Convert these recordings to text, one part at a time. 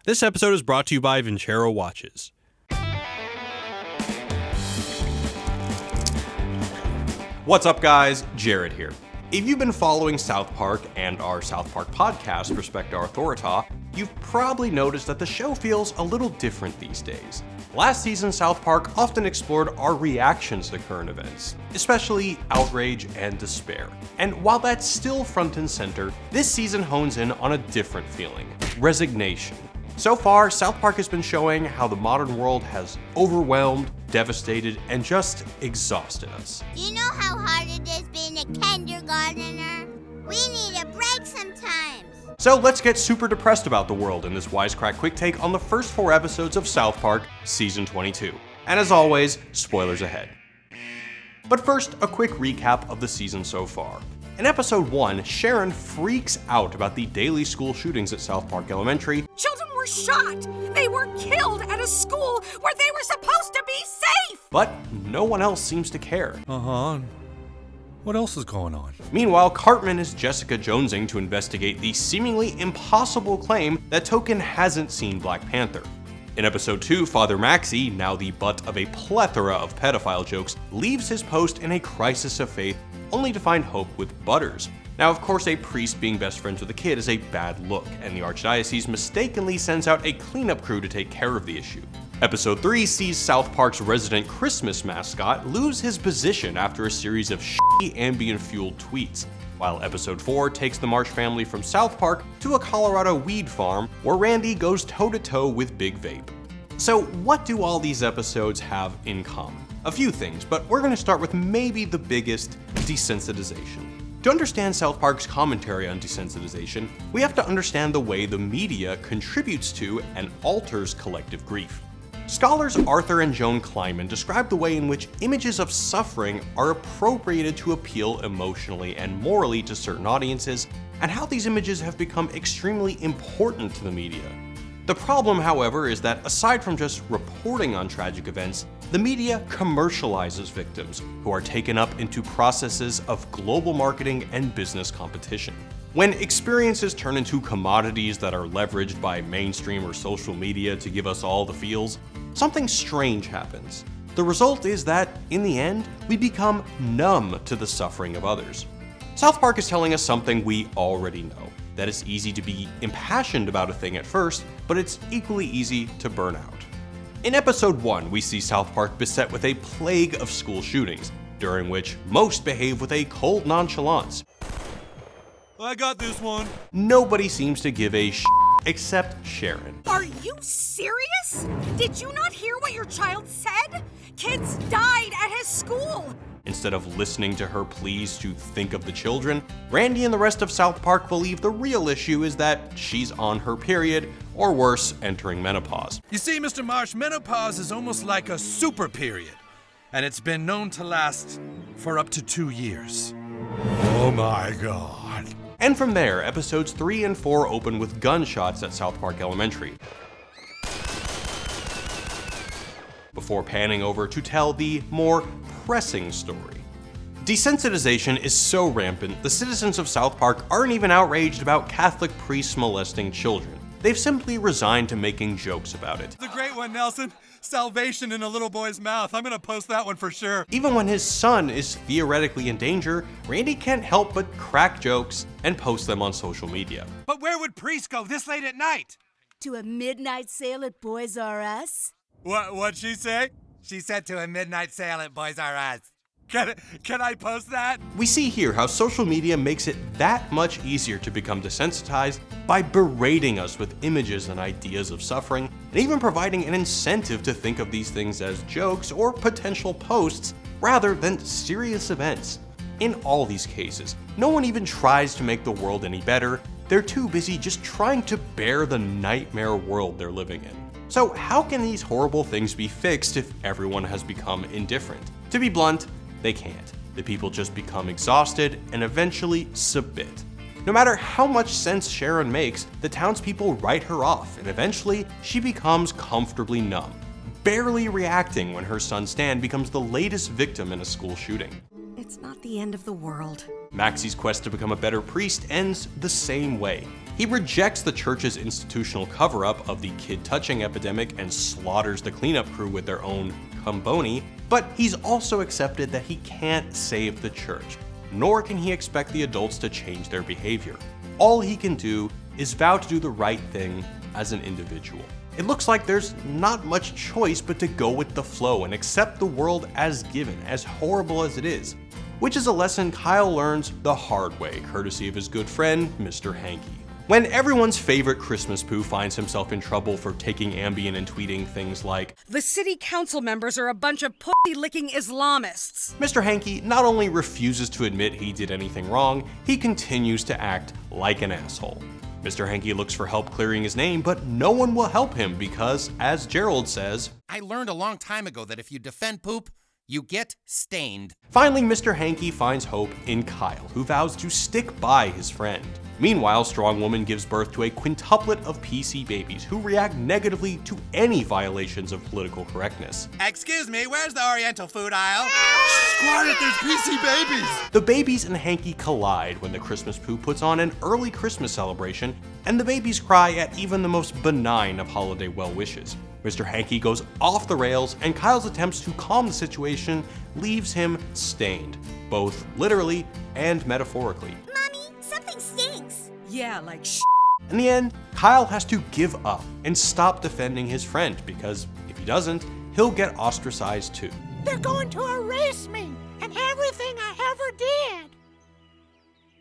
This episode is brought to you by Vincero Watches. What's up, guys? Jared here. If you've been following South Park and our South Park podcast, Respect Our Authority, you've probably noticed that the show feels a little different these days. Last season, South Park often explored our reactions to current events, especially outrage and despair. And while that's still front and center, this season hones in on a different feeling: resignation. So far, South Park has been showing how the modern world has overwhelmed, devastated, and just exhausted us. Do you know how hard it is being a kindergartner? We need a break sometimes. So let's get super depressed about the world in this Wisecrack quick take on the first 4 episodes of South Park Season 22. And as always, spoilers ahead. But first, a quick recap of the season so far. In episode 1, Sharon freaks out about the daily school shootings at South Park Elementary. Children were shot! They were killed at a school where they were supposed to be safe! But no one else seems to care. What else is going on? Meanwhile, Cartman is Jessica Jonesing to investigate the seemingly impossible claim that Token hasn't seen Black Panther. In episode 2, Father Maxie, now the butt of a plethora of pedophile jokes, leaves his post in a crisis of faith, only to find hope with Butters. Now, of course, a priest being best friends with a kid is a bad look, and the Archdiocese mistakenly sends out a cleanup crew to take care of the issue. Episode 3 sees South Park's resident Christmas mascot lose his position after a series of shitty ambient-fueled tweets, while episode 4 takes the Marsh family from South Park to a Colorado weed farm where Randy goes toe-to-toe with Big Vape. So what do all these episodes have in common? A few things, but we're going to start with maybe the biggest: desensitization. To understand South Park's commentary on desensitization, we have to understand the way the media contributes to and alters collective grief. Scholars Arthur and Joan Kleinman describe the way in which images of suffering are appropriated to appeal emotionally and morally to certain audiences, and how these images have become extremely important to the media. The problem, however, is that aside from just reporting on tragic events, the media commercializes victims who are taken up into processes of global marketing and business competition. When experiences turn into commodities that are leveraged by mainstream or social media to give us all the feels, something strange happens. The result is that, in the end, we become numb to the suffering of others. South Park is telling us something we already know: that it's easy to be impassioned about a thing at first, but it's equally easy to burn out. In episode 1, we see South Park beset with a plague of school shootings, during which most behave with a cold nonchalance. I got this one. Nobody seems to give a except Sharon. Are you serious? Did you not hear what your child said? Kids died at his school! Instead of listening to her pleas to think of the children, Randy and the rest of South Park believe the real issue is that she's on her period, or worse, entering menopause. You see, Mr. Marsh, menopause is almost like a super period, and it's been known to last for up to 2 years. Oh my God. And from there, episodes 3 and 4 open with gunshots at South Park Elementary, before panning over to tell the more pressing story. Desensitization is so rampant, the citizens of South Park aren't even outraged about Catholic priests molesting children. They've simply resigned to making jokes about it. The great one, Nelson. Salvation in a little boy's mouth. I'm gonna post that one for sure. Even when his son is theoretically in danger, Randy can't help but crack jokes and post them on social media. But where would priests go this late at night? To a midnight sale at Boys R Us? What'd she say? She said to a midnight sale at Boys R Us. Can I post that? We see here how social media makes it that much easier to become desensitized by berating us with images and ideas of suffering, and even providing an incentive to think of these things as jokes or potential posts rather than serious events. In all these cases, no one even tries to make the world any better. They're too busy just trying to bear the nightmare world they're living in. So how can these horrible things be fixed if everyone has become indifferent? To be blunt, they can't. The people just become exhausted and eventually submit. No matter how much sense Sharon makes, the townspeople write her off, and eventually she becomes comfortably numb, barely reacting when her son Stan becomes the latest victim in a school shooting. It's not the end of the world. Maxie's quest to become a better priest ends the same way. He rejects the church's institutional cover-up of the kid-touching epidemic and slaughters the cleanup crew with their own Comboni, but he's also accepted that he can't save the church, nor can he expect the adults to change their behavior. All he can do is vow to do the right thing as an individual. It looks like there's not much choice but to go with the flow and accept the world as given, as horrible as it is, which is a lesson Kyle learns the hard way, courtesy of his good friend, Mr. Hankey. When everyone's favorite Christmas poo finds himself in trouble for taking Ambien and tweeting things like, "The city council members are a bunch of pussy-licking Islamists," Mr. Hankey not only refuses to admit he did anything wrong, he continues to act like an asshole. Mr. Hankey looks for help clearing his name, but no one will help him because, as Gerald says, I learned a long time ago that if you defend poop, you get stained. Finally, Mr. Hankey finds hope in Kyle, who vows to stick by his friend. Meanwhile, Strong Woman gives birth to a quintuplet of PC babies who react negatively to any violations of political correctness. Excuse me, where's the Oriental food aisle? Quiet, there's PC babies! The babies and Hankey collide when the Christmas poo puts on an early Christmas celebration, and the babies cry at even the most benign of holiday well-wishes. Mr. Hankey goes off the rails, and Kyle's attempts to calm the situation leaves him stained, both literally and metaphorically. Mommy, something stinks. Yeah, like In the end, Kyle has to give up and stop defending his friend because if he doesn't, he'll get ostracized too. They're going to erase me and everything I ever did.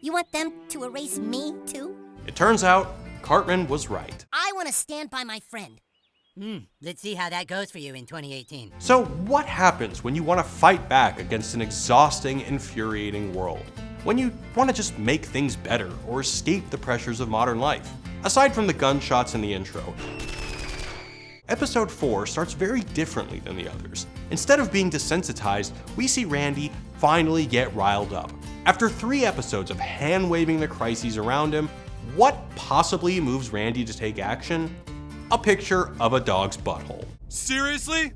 You want them to erase me, too? It turns out, Cartman was right. I want to stand by my friend. Let's see how that goes for you in 2018. So what happens when you want to fight back against an exhausting, infuriating world? When you want to just make things better or escape the pressures of modern life? Aside from the gunshots in the intro, Episode 4 starts very differently than the others. Instead of being desensitized, we see Randy finally get riled up. After 3 episodes of hand-waving the crises around him, what possibly moves Randy to take action? A picture of a dog's butthole. Seriously?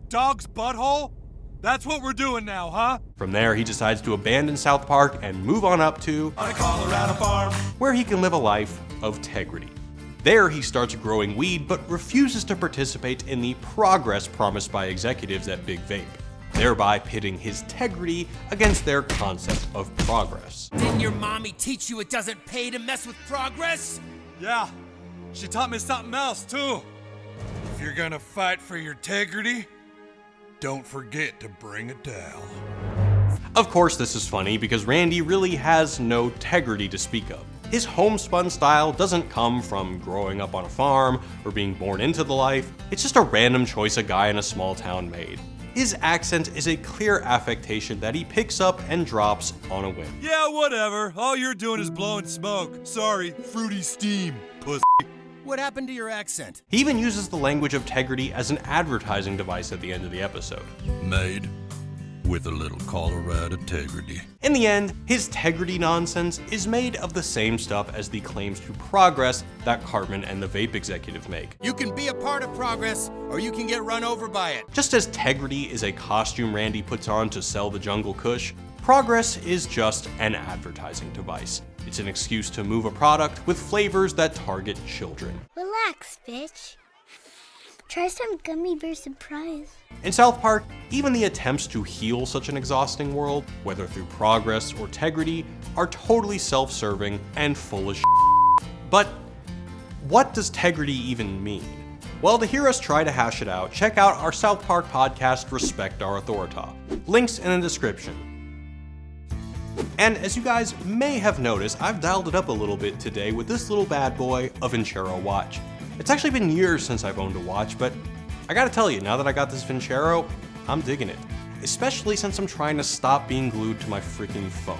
Dog's butthole? That's what we're doing now, huh? From there, he decides to abandon South Park and move on up to On a Colorado farm. where he can live a life of integrity. There, he starts growing weed, but refuses to participate in the progress promised by executives at Big Vape, thereby pitting his integrity against their concept of progress. Didn't your mommy teach you it doesn't pay to mess with progress? Yeah, she taught me something else, too. If you're gonna fight for your integrity, don't forget to bring a towel. Of course, this is funny because Randy really has no integrity to speak of. His homespun style doesn't come from growing up on a farm or being born into the life. It's just a random choice a guy in a small town made. His accent is a clear affectation that he picks up and drops on a whim. Yeah, whatever. All you're doing is blowing smoke. Sorry, fruity steam, pussy. What happened to your accent? He even uses the language of integrity as an advertising device at the end of the episode. Made with a little Colorado integrity. In the end, his integrity nonsense is made of the same stuff as the claims to progress that Cartman and the vape executive make. You can be a part of progress, or you can get run over by it. Just as integrity is a costume Randy puts on to sell the Jungle Kush, progress is just an advertising device. It's an excuse to move a product with flavors that target children. Relax, bitch. Try some gummy bear surprise. In South Park, even the attempts to heal such an exhausting world, whether through progress or integrity, are totally self-serving and full of shit. But what does integrity even mean? Well, to hear us try to hash it out, check out our South Park podcast, Respect Our Authority. Links in the description. And as you guys may have noticed, I've dialed it up a little bit today with this little bad boy, a Vincero watch. It's actually been years since I've owned a watch, but I gotta tell you, now that I got this Vincero, I'm digging it. Especially since I'm trying to stop being glued to my freaking phone.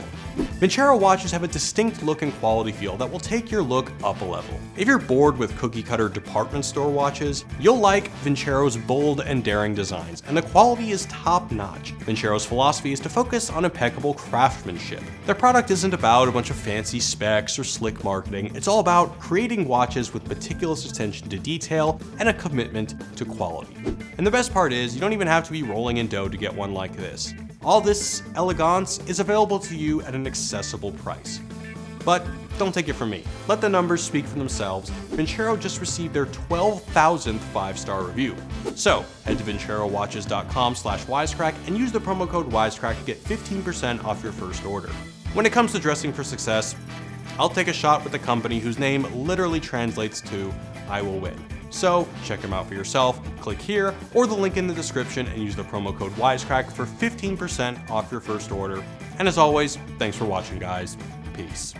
Vincero watches have a distinct look and quality feel that will take your look up a level. If you're bored with cookie-cutter department store watches, you'll like Vincero's bold and daring designs, and the quality is top-notch. Vincero's philosophy is to focus on impeccable craftsmanship. Their product isn't about a bunch of fancy specs or slick marketing, it's all about creating watches with meticulous attention to detail and a commitment to quality. And the best part is, you don't even have to be rolling in dough to get one like this. All this elegance is available to you at an accessible price. But don't take it from me. Let the numbers speak for themselves. Vincero just received their 12,000th 5-star review. So head to vincerowatches.com/wisecrack and use the promo code Wisecrack to get 15% off your first order. When it comes to dressing for success, I'll take a shot with a company whose name literally translates to I will win. So check them out for yourself, click here or the link in the description and use the promo code Wisecrack for 15% off your first order. And as always, thanks for watching guys. Peace.